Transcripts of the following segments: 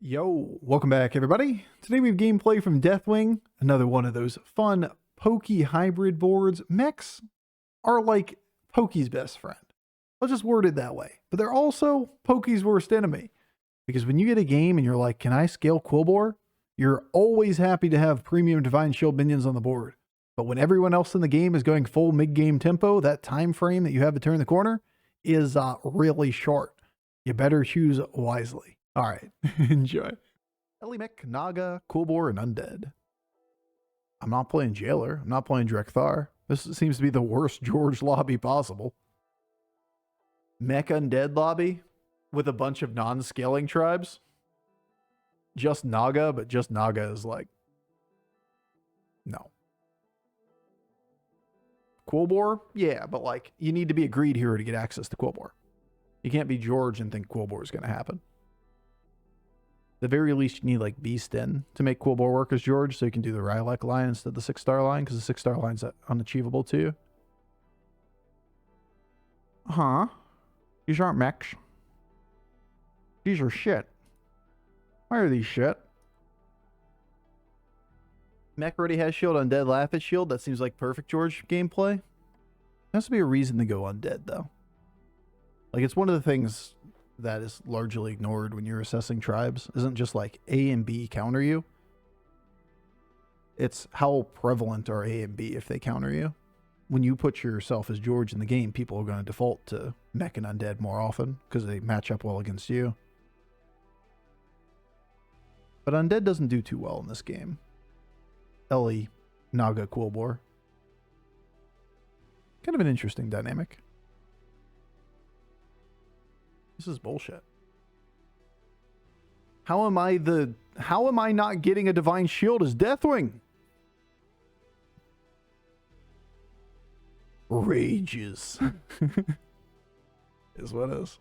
Yo, welcome back everybody. Today we have gameplay from Deathwing, another one of those fun Pokey hybrid boards. Mechs are like Pokey's best friend. I'll just word it that way. But they're also Pokey's worst enemy. Because when you get a game and you're like, can I scale Kibler? You're always happy to have premium Divine Shield minions on the board. But when everyone else in the game is going full mid-game tempo, that time frame that you have to turn the corner is really short. You better choose wisely. All right, enjoy. Elimech, Naga, Kibler, and Undead. I'm not playing Jailer. I'm not playing Dekkster. This seems to be the worst George lobby possible. Mech Undead lobby with a bunch of non-scaling tribes. Just Naga, but just Naga is like... no. Kibler? Yeah, but like, you need to be a greed hero to get access to Kibler. You can't be George and think Kibler is going to happen. At the very least, you need like Beast in to make Kibler work as George, so you can do the Rylak line instead of the 6-star line, because the 6-star line's unachievable too. Huh? These aren't mechs. These are shit. Why are these shit? Mech already has shield, Undead laugh at shield. That seems like perfect George gameplay. There has to be a reason to go Undead though. Like, it's one of the things that is largely ignored when you're assessing tribes. Isn't just like A and B counter you. It's how prevalent are A and B if they counter you. When you put yourself as George in the game, people are going to default to Mech and Undead more often because they match up well against you. But Undead doesn't do too well in this game. Ellie, Naga, Kibler. Kind of an interesting dynamic. This is bullshit. How am I not getting a Divine Shield as Deathwing? Rages. Is what is.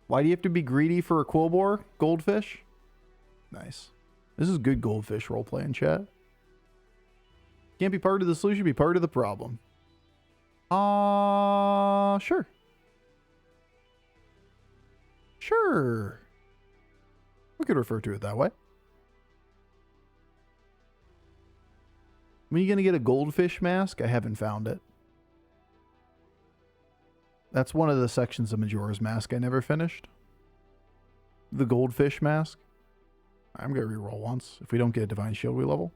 Why do you have to be greedy for a Kibler? Goldfish? Nice. This is good Goldfish roleplay in chat. Can't be part of the solution, be part of the problem. Sure. Sure. We could refer to it that way. When are you going to get a goldfish mask? I haven't found it. That's one of the sections of Majora's Mask I never finished. The goldfish mask. I'm going to reroll once. If we don't get a Divine Shield, we level.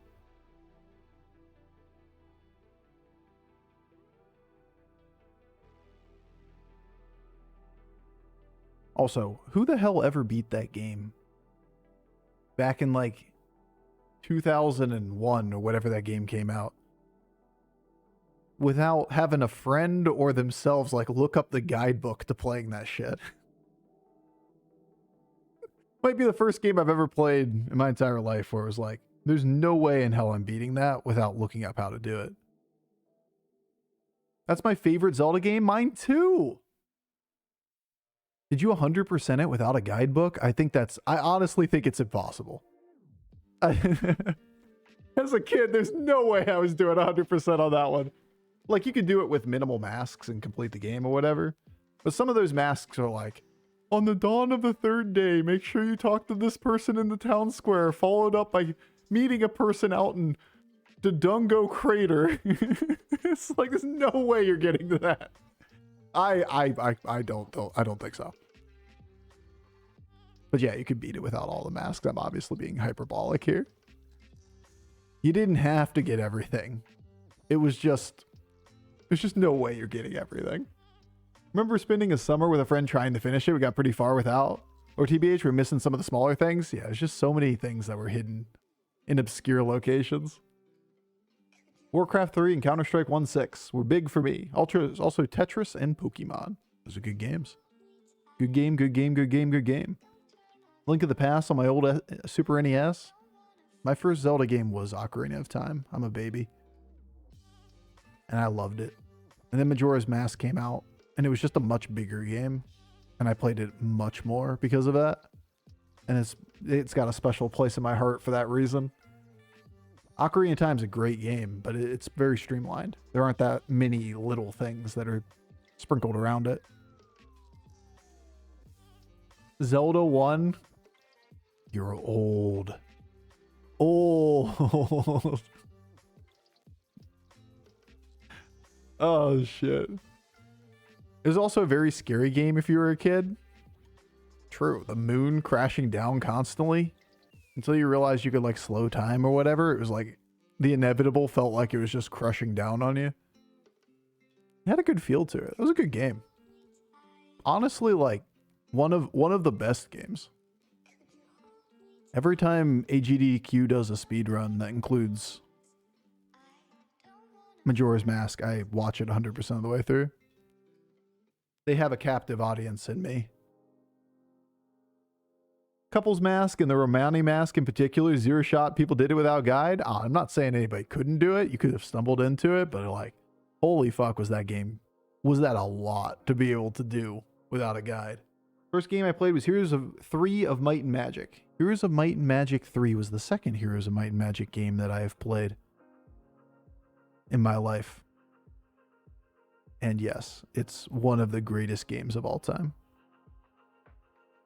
Also, who the hell ever beat that game? Back in like 2001 or whatever that game came out. Without having a friend or themselves like look up the guidebook to playing that shit. Might be the first game I've ever played in my entire life where it was like, there's no way in hell I'm beating that without looking up how to do it. That's my favorite Zelda game. Mine too. Did you 100% it without a guidebook? I honestly think it's impossible. As a kid, there's no way I was doing 100% on that one. Like, you could do it with minimal masks and complete the game or whatever. But some of those masks are like, on the dawn of the third day, make sure you talk to this person in the town square, followed up by meeting a person out in Dodongo Crater. It's like, there's no way you're getting to that. I don't think so. But yeah, you could beat it without all the masks. I'm obviously being hyperbolic here. You didn't have to get everything. There's just no way you're getting everything. Remember spending a summer with a friend trying to finish it? We got pretty far without. Or TBH, we're missing some of the smaller things. Yeah, there's just so many things that were hidden in obscure locations. Warcraft 3 and Counter-Strike 1.6 were big for me. Also Tetris and Pokemon. Those are good games. Good game, good game, good game, good game. Link of the Past on my old Super NES. My first Zelda game was Ocarina of Time. I'm a baby. And I loved it. And then Majora's Mask came out. And it was just a much bigger game. And I played it much more because of that. And it's got a special place in my heart for that reason. Ocarina of Time is a great game, but it's very streamlined. There aren't that many little things that are sprinkled around it. Zelda 1 You're old. Old. Oh, shit. It was also a very scary game if you were a kid. True. The moon crashing down constantly until you realized you could like slow time or whatever. It was like the inevitable felt like it was just crushing down on you. It had a good feel to it. It was a good game. Honestly, like one of the best games. Every time AGDQ does a speed run that includes Majora's Mask, I watch it 100% of the way through. They have a captive audience in me. Couples Mask and the Romani Mask in particular, zero shot, people did it without guide. I'm not saying anybody couldn't do it. You could have stumbled into it, but like, holy fuck was that game. Was that a lot to be able to do without a guide? First game I played was Heroes of 3 of Might and Magic. Heroes of Might and Magic 3 was the second Heroes of Might and Magic game that I have played in my life. And yes, it's one of the greatest games of all time.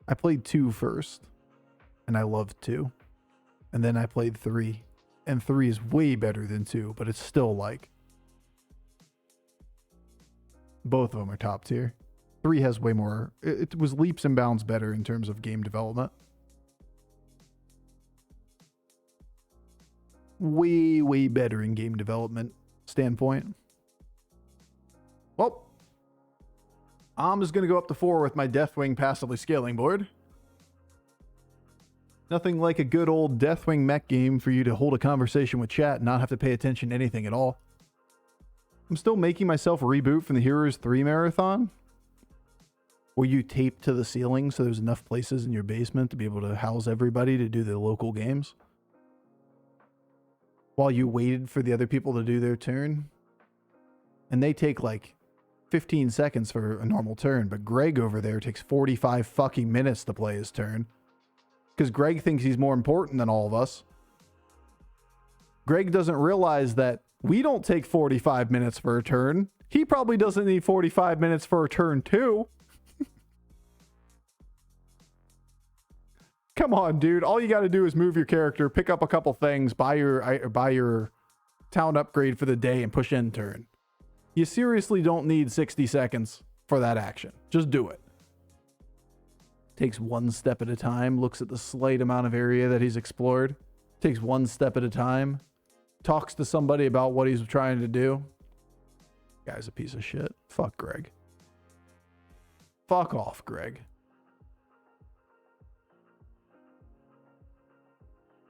I played 2 first, and I loved 2. And then I played 3, and 3 is way better than 2, but it's still like... both of them are top tier. 3 has way more... It was leaps and bounds better in terms of game development. Way, way better in game development standpoint. Well, I'm just going to go up to 4 with my Deathwing passively scaling board. Nothing like a good old Deathwing mech game for you to hold a conversation with chat and not have to pay attention to anything at all. I'm still making myself reboot from the Heroes 3 marathon, where you tape to the ceiling so there's enough places in your basement to be able to house everybody to do the local games. While you waited for the other people to do their turn. And they take like 15 seconds for a normal turn, but Greg over there takes 45 fucking minutes to play his turn. Because Greg thinks he's more important than all of us. Greg doesn't realize that we don't take 45 minutes for a turn. He probably doesn't need 45 minutes for a turn too. Come on, dude. All you got to do is move your character, pick up a couple things, buy your town upgrade for the day, and push end turn. You seriously don't need 60 seconds for that action. Just do it. Takes one step at a time, looks at the slight amount of area that he's explored. Takes one step at a time. Talks to somebody about what he's trying to do. Guy's a piece of shit. Fuck Greg. Fuck off, Greg.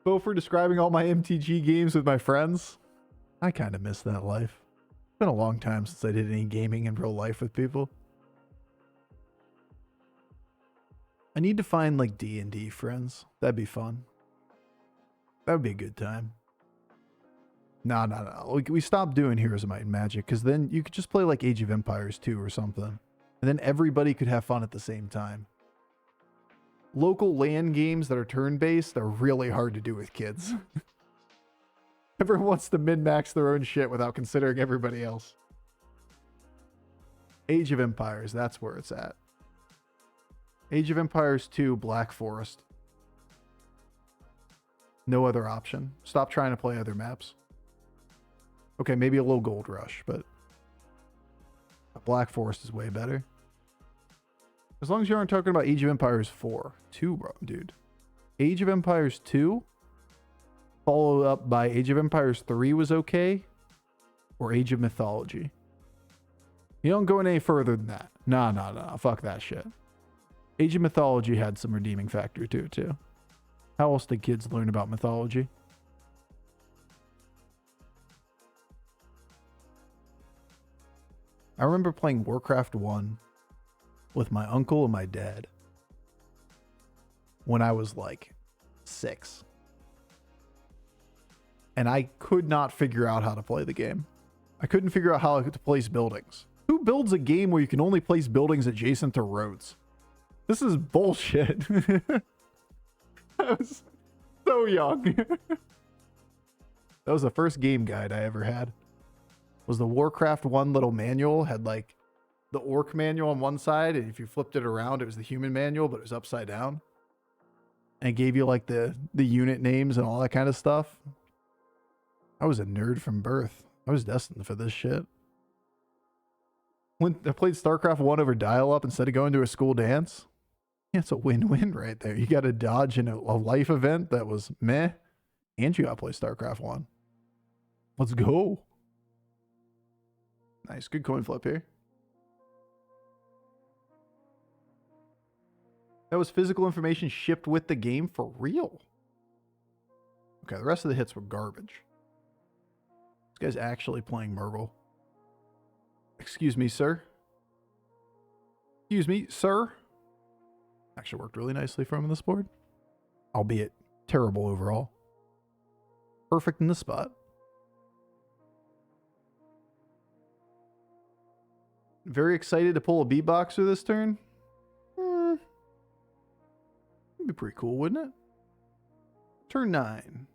Bofur describing all my MTG games with my friends. I kind of miss that life. It's been a long time since I did any gaming in real life with people. I need to find like D&D friends. That'd be fun. That would be a good time. No. We stopped doing Heroes of Might and Magic because then you could just play like Age of Empires 2 or something. And then everybody could have fun at the same time. Local LAN games that are turn-based are really hard to do with kids. Everyone wants to min-max their own shit without considering everybody else. Age of Empires, that's where it's at. Age of Empires 2, Black Forest. No other option. Stop trying to play other maps. Okay, maybe a little Gold Rush, but Black Forest is way better. As long as you aren't talking about Age of Empires 4. 2, bro, dude. Age of Empires 2, followed up by Age of Empires 3 was okay, or Age of Mythology. You don't go any further than that. No. Fuck that shit. Age of Mythology had some redeeming factor to it, too. How else did kids learn about mythology? I remember playing Warcraft 1 with my uncle and my dad when I was like 6. And I could not figure out how to play the game. I couldn't figure out how to place buildings. Who builds a game where you can only place buildings adjacent to roads? This is bullshit. I was so young. That was the first game guide I ever had. Was the Warcraft 1 little manual. Had like the orc manual on one side, and if you flipped it around, it was the human manual, but it was upside down. and it gave you like the unit names and all that kind of stuff. I was a nerd from birth. I was destined for this shit. When I played StarCraft 1 over dial-up instead of going to a school dance, yeah, it's a win-win right there. You got to dodge in a life event that was meh, and you got to play StarCraft 1. Let's go. Nice, good coin flip here. That was physical information shipped with the game for real. Okay, the rest of the hits were garbage. This guy's actually playing Murgle. Excuse me, sir. Excuse me, sir. Actually worked really nicely for him on this board. Albeit terrible overall. Perfect in the spot. Very excited to pull a beatboxer this turn. That'd be pretty cool, wouldn't it? Turn 9.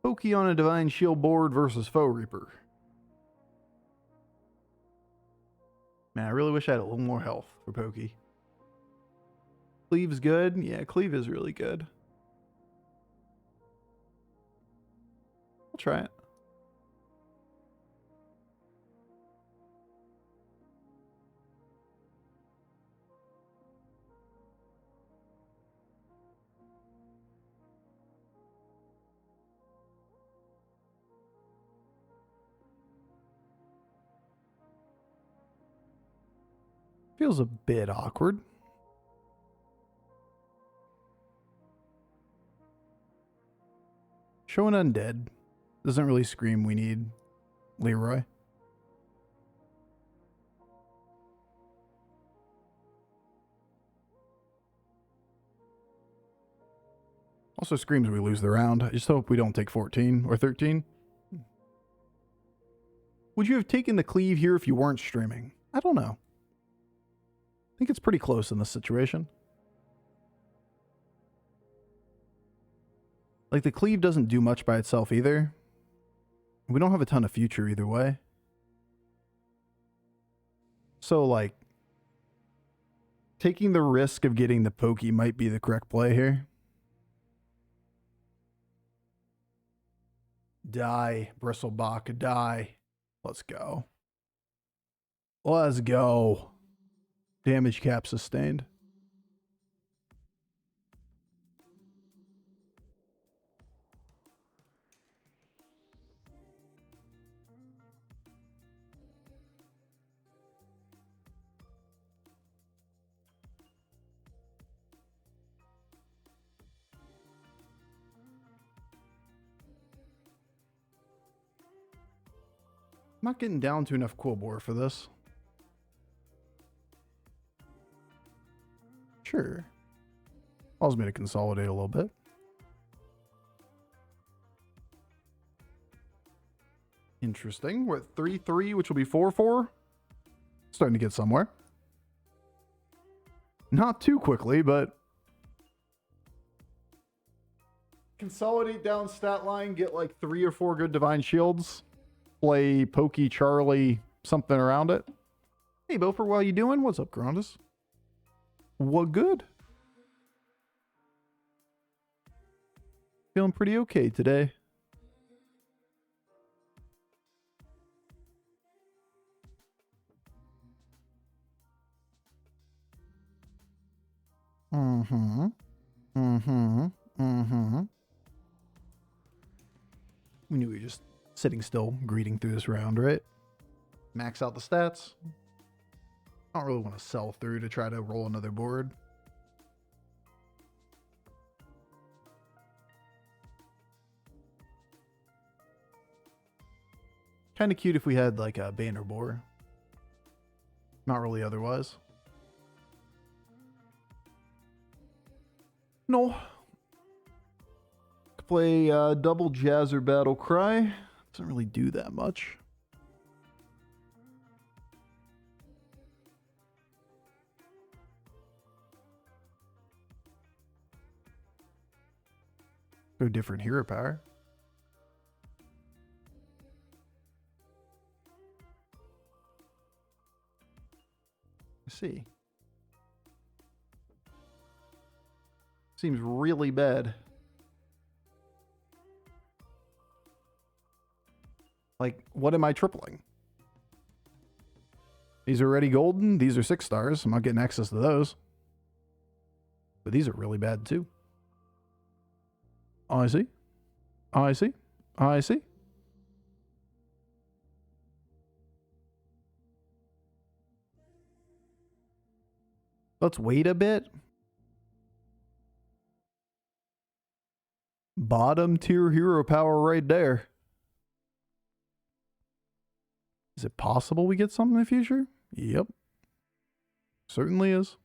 Pokey on a Divine Shield board versus Foe Reaper. Man, I really wish I had a little more health for Pokey. Cleave's good. Yeah, Cleave is really good. I'll try it. Feels a bit awkward. Showing Undead doesn't really scream we need Leroy. Also screams we lose the round. I just hope we don't take 14 or 13. Would you have taken the cleave here if you weren't streaming? I don't know. I think it's pretty close in this situation. Like, the cleave doesn't do much by itself either. We don't have a ton of future either way. So, like, taking the risk of getting the Pokey might be the correct play here. Die, Bristlebach, die. Let's go. Let's go. Damage cap sustained. I'm not getting down to enough Quillbore for this. Sure. Allows me to consolidate a little bit. Interesting. We're at 3-3, which will be 4-4. Starting to get somewhere. Not too quickly, but consolidate down stat line, get like 3 or 4 good Divine Shields. Play Pokey, Charlie, something around it. Hey, Bofur, how you doing? What's up, Grandis? What good? Feeling pretty okay today. Mm-hmm. Mm-hmm. Mm-hmm. We knew we were just sitting still, greeting through this round, right? Max out the stats. I don't really want to sell through to try to roll another board. Kind of cute if we had like a Banner Boar. Not really otherwise. No. Could play double Jazzer Battle Cry. Doesn't really do that much. Go different hero power. Let's see. Seems really bad. Like, what am I tripling? These are already golden. These are 6 stars. I'm not getting access to those. But these are really bad too. I see. I see. I see. Let's wait a bit. Bottom tier hero power right there. Is it possible we get something in the future? Yep. Certainly is.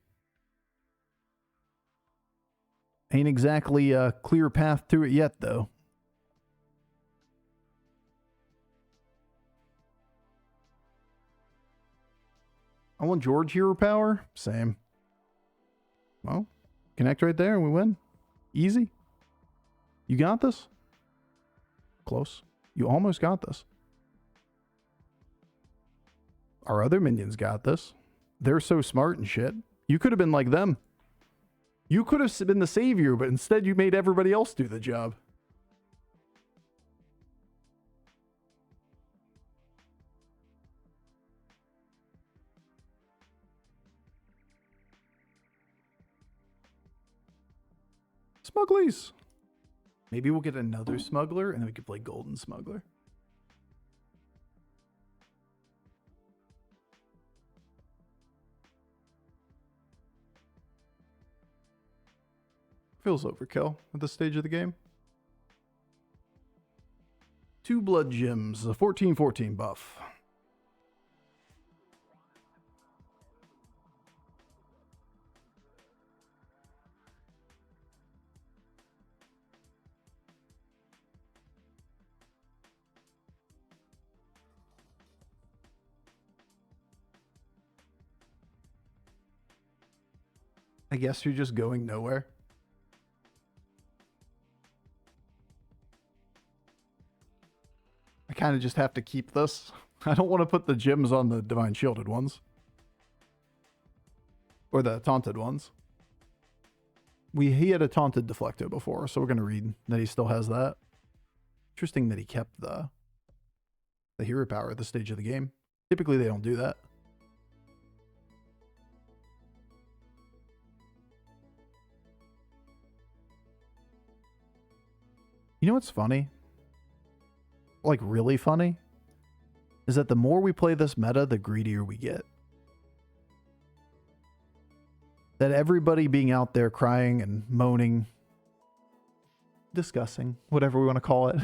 Ain't exactly a clear path to it yet, though. I want George hero power. Same. Well, connect right there and we win. Easy. You got this? Close. You almost got this. Our other minions got this. They're so smart and shit. You could have been like them. You could have been the savior, but instead you made everybody else do the job. Smugglies. Maybe we'll get another smuggler and then we could play golden smuggler. Feels overkill at this stage of the game. 2 blood gems, a 14/14 buff. I guess you're just going nowhere. I kind of just have to keep this. I don't want to put the gems on the Divine Shielded ones. Or the Taunted ones. He had a Taunted Deflecto before, so we're going to read that he still has that. Interesting that he kept the hero power at this stage of the game. Typically they don't do that. You know what's funny? Like really funny? Is that the more we play this meta, the greedier we get. That everybody being out there crying and moaning, discussing, whatever we want to call it.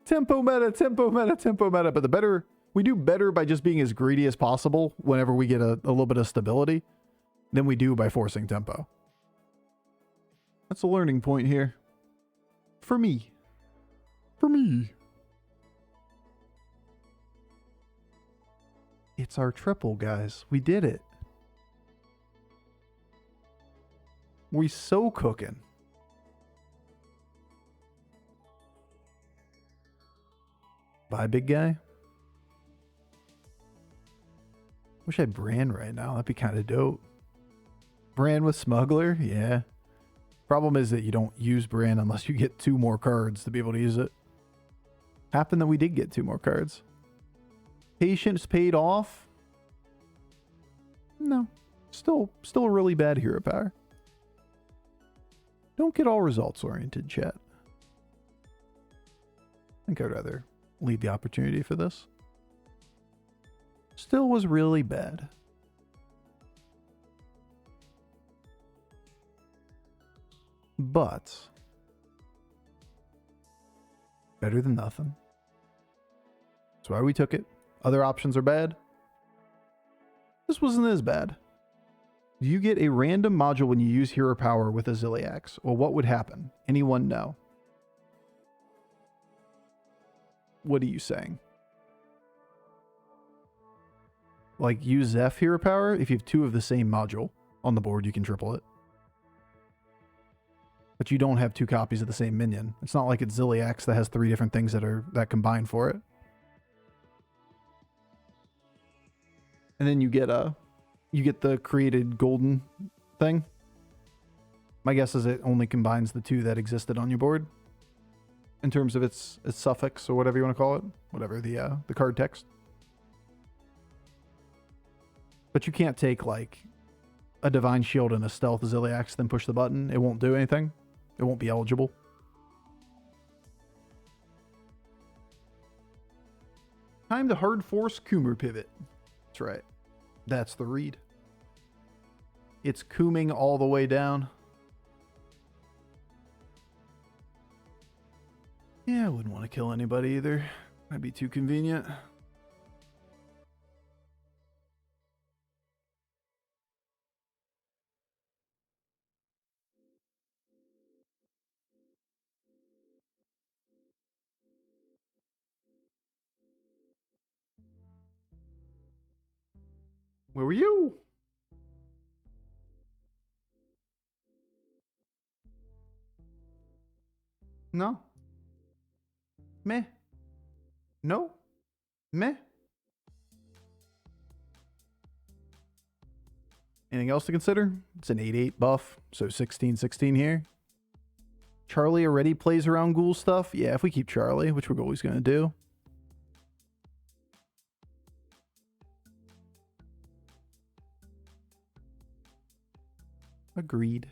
Tempo meta, tempo meta, tempo meta. But the better, we do better by just being as greedy as possible whenever we get a little bit of stability than we do by forcing tempo. That's a learning point here. For me. For me. It's our triple, guys. We did it. We so cooking. Bye, big guy. Wish I had Bran right now. That'd be kind of dope. Bran with Smuggler? Yeah. Problem is that you don't use Bran unless you get 2 more cards to be able to use it. Happened that we did get 2 more cards. Patience paid off? No. Still a really bad hero power. Don't get all results oriented, chat. I think I'd rather leave the opportunity for this. Still was really bad. But better than nothing. That's why we took it. Other options are bad. This wasn't as bad. Do you get a random module when you use hero power with a Ziliax? Well, what would happen? Anyone know? What are you saying? Like, use Zeph hero power. If you have 2 of the same module on the board, you can triple it. But you don't have 2 copies of the same minion. It's not like it's Ziliax that has 3 different things that combine for it. And then you get the created golden thing. My guess is it only combines the 2 that existed on your board in terms of its suffix or whatever you want to call it, whatever the card text. But you can't take like a Divine Shield and a Stealth Ziliax, then push the button. It won't do anything. It won't be eligible. Time to hard force Coomer pivot. That's right. That's the read. It's cooming all the way down. Yeah, I wouldn't want to kill anybody either. That'd be too convenient. Where were you? No. Meh. No. Meh. Anything else to consider? It's an 8-8 buff, so 16-16 here. Charlie already plays around ghoul stuff. Yeah, if we keep Charlie, which we're always going to do. Agreed.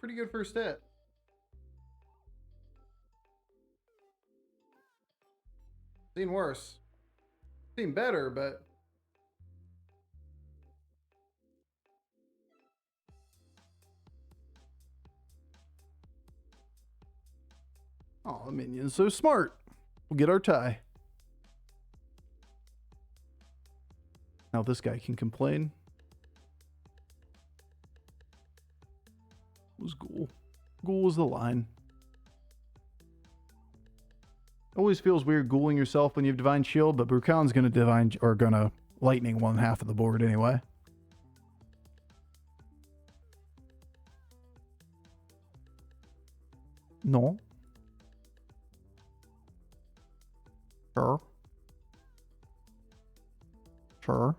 Pretty good first hit. Seen worse. Seen better, but... Oh, the minion's so smart. We'll get our tie. Now this guy can complain. It was Ghoul. Ghoul was the line. Always feels weird ghouling yourself when you have Divine Shield, but Brukan's gonna lightning 1/2 of the board anyway. No. Sure. Sure.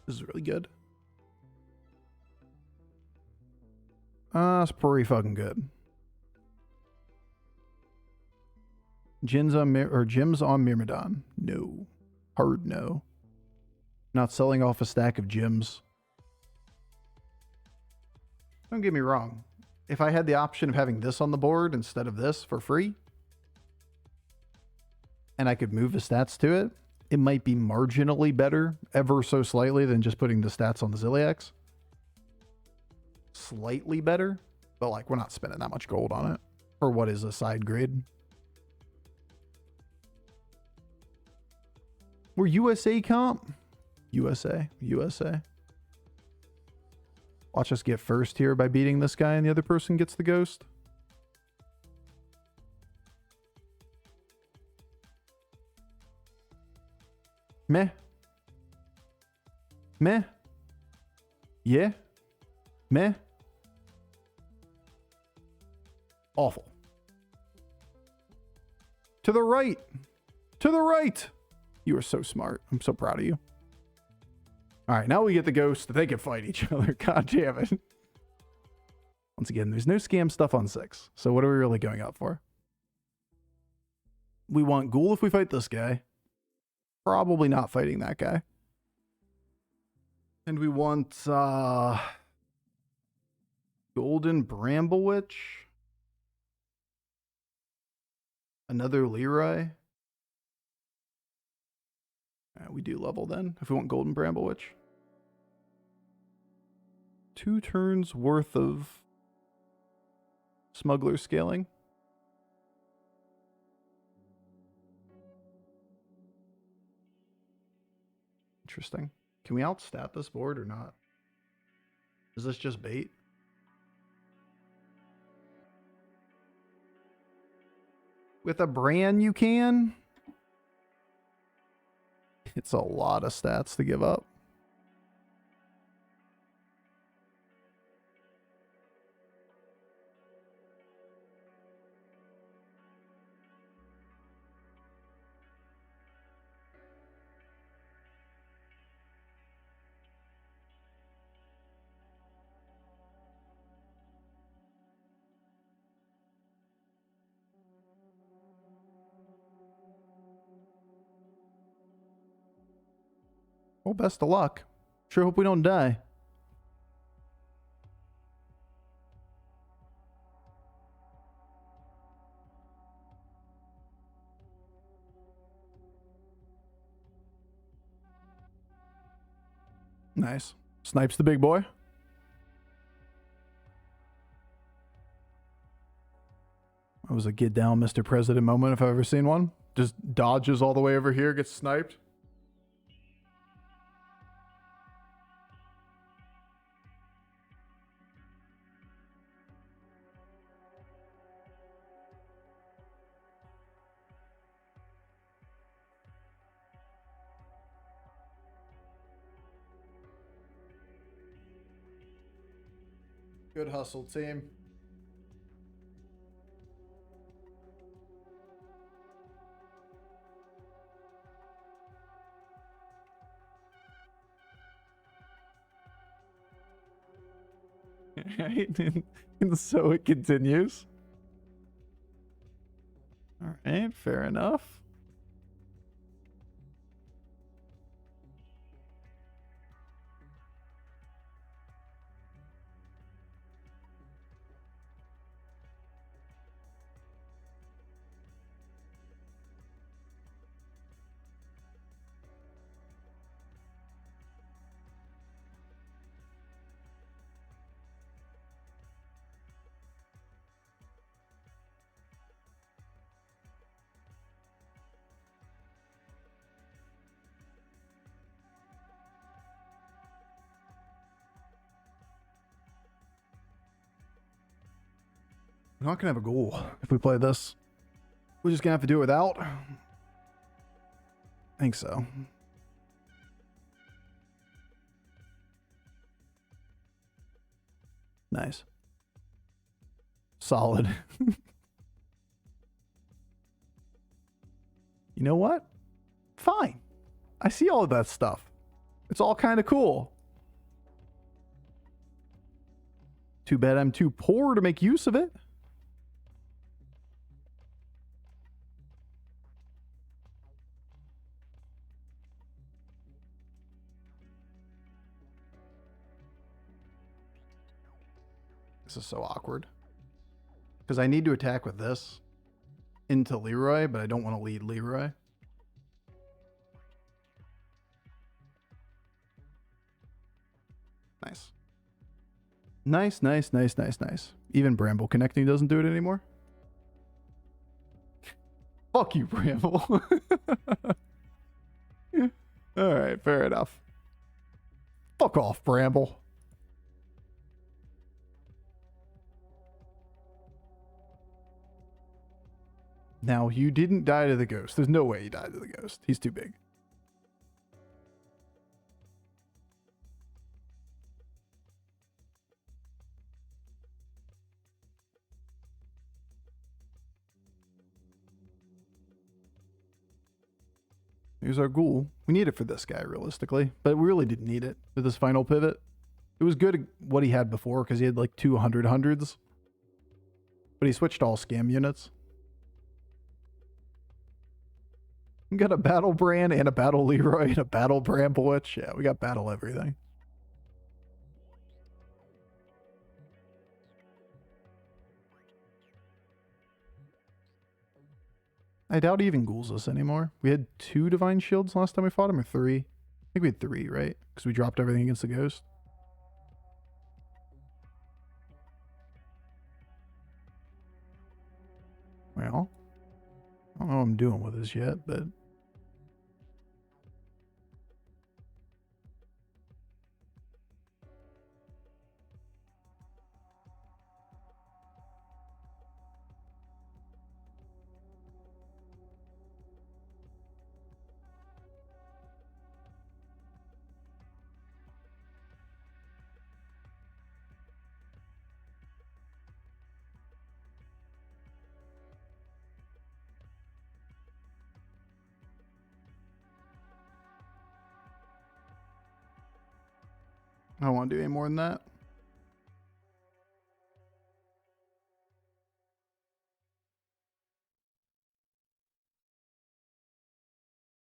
This is really good. It's pretty fucking good. Jim's on Myrmidon. No. Hard no. Not selling off a stack of gems. Don't get me wrong. If I had the option of having this on the board instead of this for free, and I could move the stats to it, it might be marginally better, ever so slightly, than just putting the stats on the Ziliax. Slightly better, but like we're not spending that much gold on it for what is a side grade. We're USA comp. USA. Watch us get first here by beating this guy and the other person gets the ghost. Meh. Meh. Yeah. Meh. Awful. To the right. To the right. You are so smart. I'm so proud of you. All right, now we get the ghost. They can fight each other. God damn it. Once again, there's no scam stuff on 6. So what are we really going up for? We want Ghoul if we fight this guy. Probably not fighting that guy. And we want Golden Bramblewitch. Another Leroy. We do level then, if we want Golden Bramblewitch. 2 turns worth of Smuggler scaling. Interesting. Can we outstat this board or not? Is this just bait? With a brand you can? It's a lot of stats to give up. Well, best of luck. Sure hope we don't die. Nice. Snipes the big boy. That was a get down Mr. President moment if I've ever seen one. Just dodges all the way over here, gets sniped. Good hustle, team. Right? And so it continues. All right, fair enough. We're not gonna have a goal if we play this. We're just gonna have to do it without. I think so. Nice. Solid. You know what? Fine. I see all of that stuff. It's all kind of cool. Too bad I'm too poor to make use of it. This is so awkward. Because I need to attack with this into Leroy, but I don't want to lead Leroy. Nice. Nice, nice, nice, nice, nice. Even Bramble connecting doesn't do it anymore. Fuck you, Bramble. Alright, fair enough. Fuck off, Bramble. Now, you didn't die to the ghost. There's no way you died to the ghost. He's too big. Here's our ghoul. We need it for this guy, realistically. But we really didn't need it for this final pivot. It was good what he had before, because he had like 200 hundreds. But he switched to all scam units. We got a battle Bran and a battle Leroy and a battle Bramblewitch. Yeah, we got battle everything. I doubt he even ghouls us anymore. We had 2 divine shields last time we fought him, or 3? I think we had 3, right? Because we dropped everything against the ghost. Well, I don't know what I'm doing with this yet, but... I don't want to do any more than that.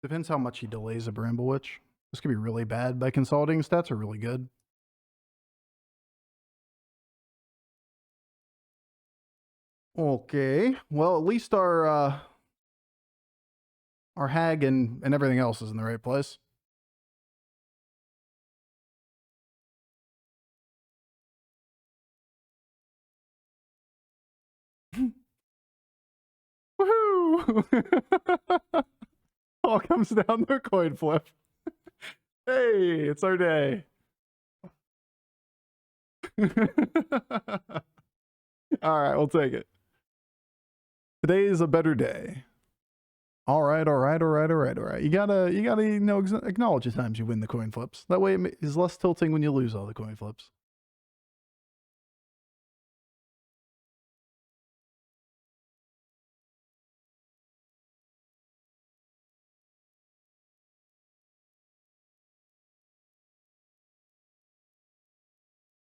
Depends how much he delays a Bramble Witch. This could be really bad by consolidating stats or really good. Okay, well, at least our hag and everything else is in the right place. Woohoo! All comes down to a coin flip. Hey, it's our day. All right, we'll take it. Today is a better day. All right. You gotta, acknowledge the times you win the coin flips. That way it is less tilting when you lose all the coin flips.